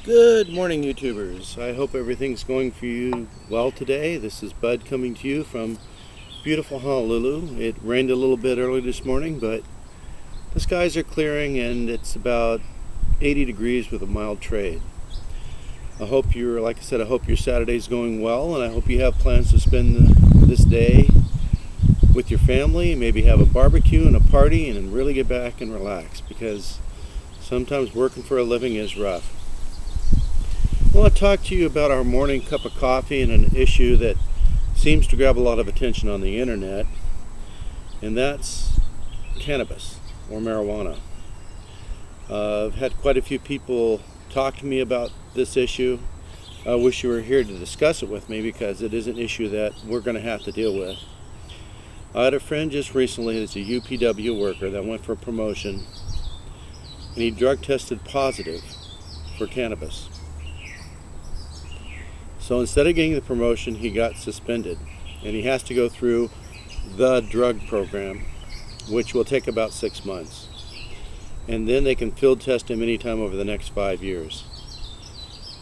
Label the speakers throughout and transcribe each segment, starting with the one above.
Speaker 1: Good morning, YouTubers. I hope everything's going for you well today. This is Bud coming to you from beautiful Honolulu. It rained a little bit early this morning, but the skies are clearing and it's about 80 degrees with a mild trade. I hope like I said, I hope your Saturday's going well, and I hope you have plans to spend this day with your family, maybe have a barbecue and a party and really get back and relax, because sometimes working for a living is rough. I want to talk to you about our morning cup of coffee and an issue that seems to grab a lot of attention on the internet, and that's cannabis or marijuana. I've had quite a few people talk to me about this issue. I wish you were here to discuss it with me, because it is an issue that we're going to have to deal with. I had a friend just recently that's a UPW worker that went for a promotion, and he drug tested positive for cannabis. So instead of getting the promotion, he got suspended, and he has to go through the drug program, which will take about 6 months. And then they can field test him anytime over the next 5 years.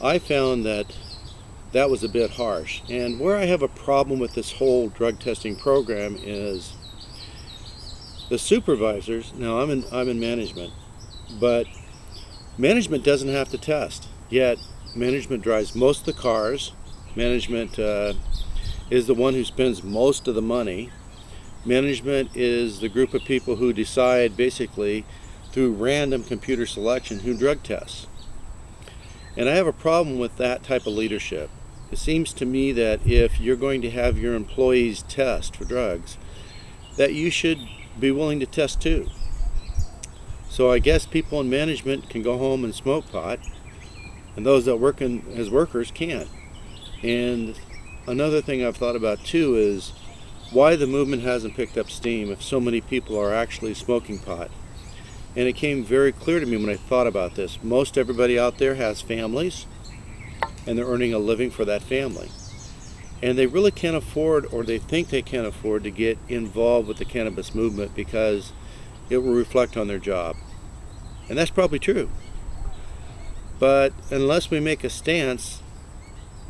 Speaker 1: I found that was a bit harsh. And where I have a problem with this whole drug testing program is the supervisors. Now I'm in management, but management doesn't have to test, yet management drives most of the cars. Management is the one who spends most of the money. Management is the group of people who decide, basically through random computer selection, who drug tests. And I have a problem with that type of leadership. It seems to me that if you're going to have your employees test for drugs, that you should be willing to test too. So I guess people in management can go home and smoke pot, and those that work as workers can't. And another thing I've thought about too is why the movement hasn't picked up steam if so many people are actually smoking pot. And it came very clear to me when I thought about this. Most everybody out there has families, and they're earning a living for that family. And they really can't afford, or they think they can't afford, to get involved with the cannabis movement because it will reflect on their job. And that's probably true. But unless we make a stance,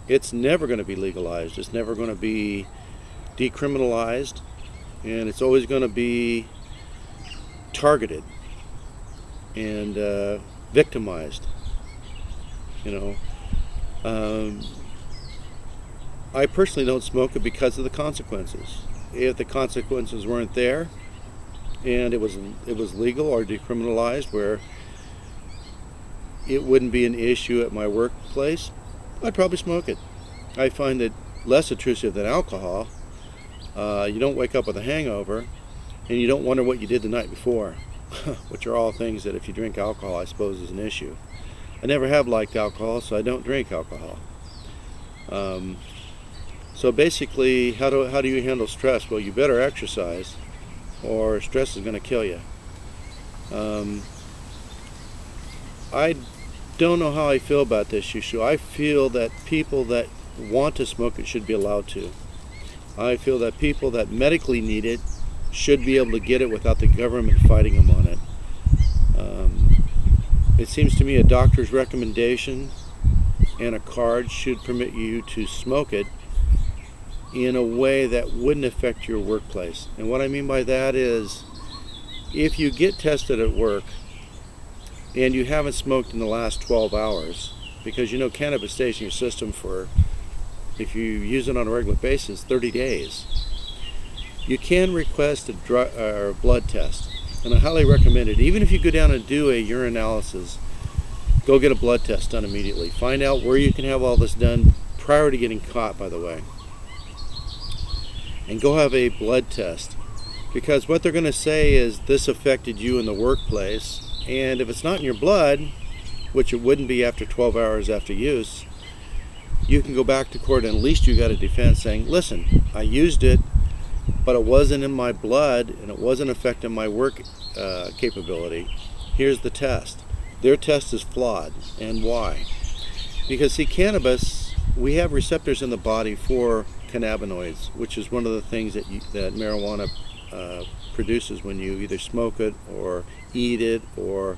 Speaker 1: it's never going to be legalized. It's never going to be decriminalized, and it's always going to be targeted and victimized. I personally don't smoke it because of the consequences. If the consequences weren't there and it was legal or decriminalized, where it wouldn't be an issue at my workplace, I'd probably smoke it. I find it less intrusive than alcohol. You don't wake up with a hangover, and you don't wonder what you did the night before, which are all things that if you drink alcohol, I suppose, is an issue. I never have liked alcohol, so I don't drink alcohol. So basically, how do you handle stress? Well, you better exercise, or stress is going to kill you. I don't know how I feel about this issue. I feel that people that want to smoke it should be allowed to. I feel that people that medically need it should be able to get it without the government fighting them on it. It seems to me a doctor's recommendation and a card should permit you to smoke it in a way that wouldn't affect your workplace. And what I mean by that is, if you get tested at work and you haven't smoked in the last 12 hours, because cannabis stays in your system for, if you use it on a regular basis, 30 days, you can request a blood test. And I highly recommend it. Even if you go down and do a urine analysis, go get a blood test done immediately. Find out where you can have all this done prior to getting caught, by the way. And go have a blood test. Because what they're going to say is this affected you in the workplace. And if it's not in your blood, which it wouldn't be after 12 hours after use, you can go back to court, and at least you got a defense saying, listen, I used it, but it wasn't in my blood and it wasn't affecting my work capability. Here's the test. Their test is flawed. And why? Because see, cannabis, we have receptors in the body for cannabinoids, which is one of the things that marijuana produces when you either smoke it or eat it or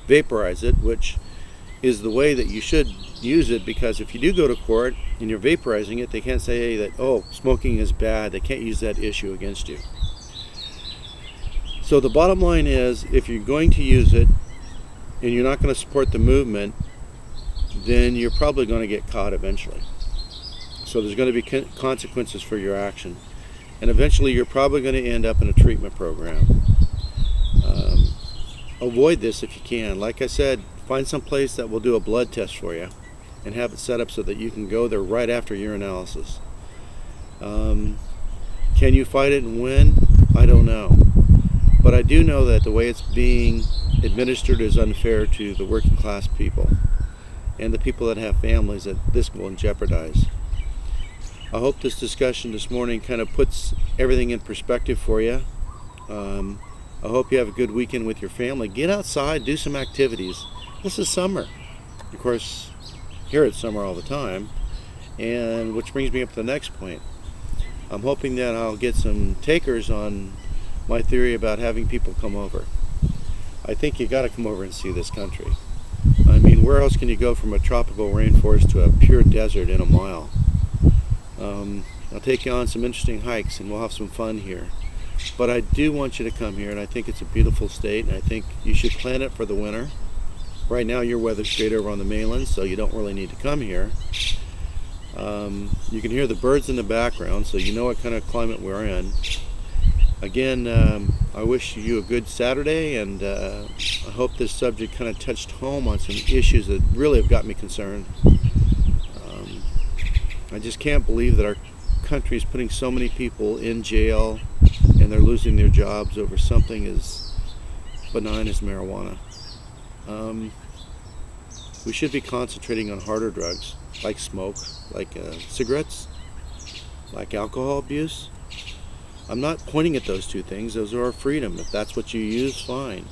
Speaker 1: vaporize it, which is the way that you should use it, because if you do go to court and you're vaporizing it, they can't say that, oh, smoking is bad. They can't use that issue against you. So the bottom line is, if you're going to use it and you're not going to support the movement, then you're probably going to get caught eventually. So there's going to be consequences for your action. And eventually you're probably going to end up in a treatment program. Avoid this if you can. Like I said, find some place that will do a blood test for you and have it set up so that you can go there right after urinalysis. Can you fight it and win? I don't know. But I do know that the way it's being administered is unfair to the working class people and the people that have families that this will jeopardize. I hope this discussion this morning kind of puts everything in perspective for you. I hope you have a good weekend with your family. Get outside, do some activities. This is summer. Of course, here it's summer all the time. And which brings me up to the next point. I'm hoping that I'll get some takers on my theory about having people come over. I think you got to come over and see this country. I mean, where else can you go from a tropical rainforest to a pure desert in a mile? I'll take you on some interesting hikes and we'll have some fun here. But I do want you to come here, and I think it's a beautiful state, and I think you should plan it for the winter. Right now your weather's great over on the mainland, so you don't really need to come here. You can hear the birds in the background, so you know what kind of climate we're in. Again, I wish you a good Saturday, and I hope this subject kind of touched home on some issues that really have got me concerned. I just can't believe that our country is putting so many people in jail and they're losing their jobs over something as benign as marijuana. We should be concentrating on harder drugs like smoke, like cigarettes, like alcohol abuse. I'm not pointing at those two things. Those are our freedom. If that's what you use, fine.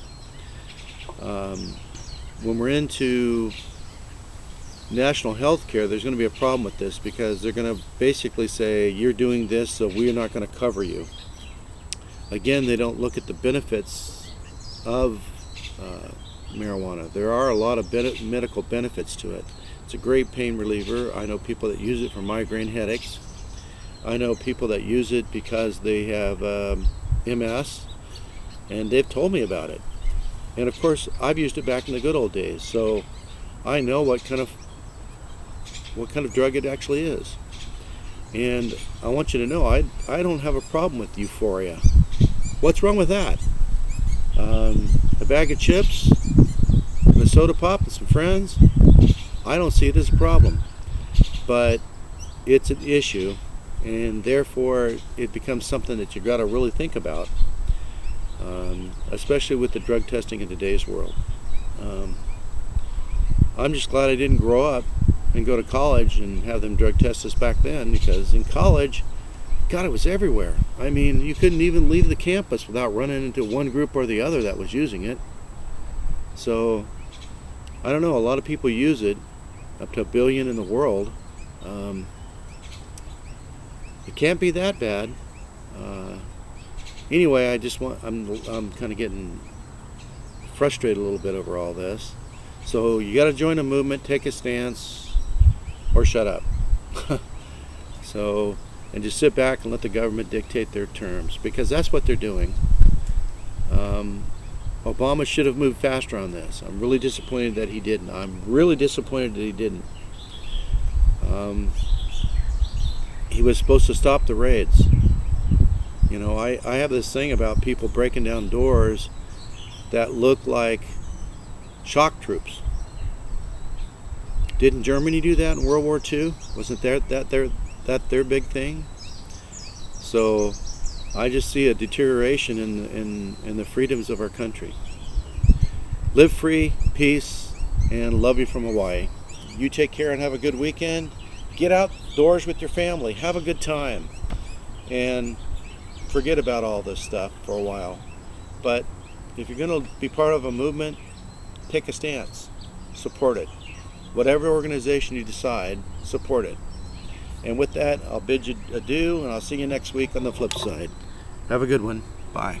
Speaker 1: When we're into national health care, there's going to be a problem with this, because they're going to basically say, you're doing this, so we're not going to cover you. Again, they don't look at the benefits of marijuana. There are a lot of medical benefits to it. It's a great pain reliever. I know people that use it for migraine headaches. I know people that use it because they have MS, and they've told me about it. And of course, I've used it back in the good old days, so I know what kind of drug it actually is. And I want you to know, I don't have a problem with euphoria. What's wrong with that? A bag of chips and a soda pop and some friends, I don't see it as a problem. But it's an issue, and therefore it becomes something that you've got to really think about, especially with the drug testing in today's world. I'm just glad I didn't grow up and go to college and have them drug test us back then, because in college, God, it was everywhere. I mean, you couldn't even leave the campus without running into one group or the other that was using it. So, I don't know, a lot of people use it, up to 1 billion in the world. It can't be that bad. Anyway, I'm kind of getting frustrated a little bit over all this. So you got to join a movement, take a stance, or shut up. And just sit back and let the government dictate their terms, because that's what they're doing. Obama should have moved faster on this. I'm really disappointed that he didn't. He was supposed to stop the raids. You know, I have this thing about people breaking down doors that look like shock troops. Didn't Germany do that in World War II? Wasn't that their big thing? So I just see a deterioration in the freedoms of our country. Live free, peace, and love you from Hawaii. You take care and have a good weekend. Get outdoors with your family. Have a good time. And forget about all this stuff for a while. But if you're going to be part of a movement, take a stance. Support it. Whatever organization you decide, support it. And with that, I'll bid you adieu, and I'll see you next week on the flip side. Have a good one. Bye.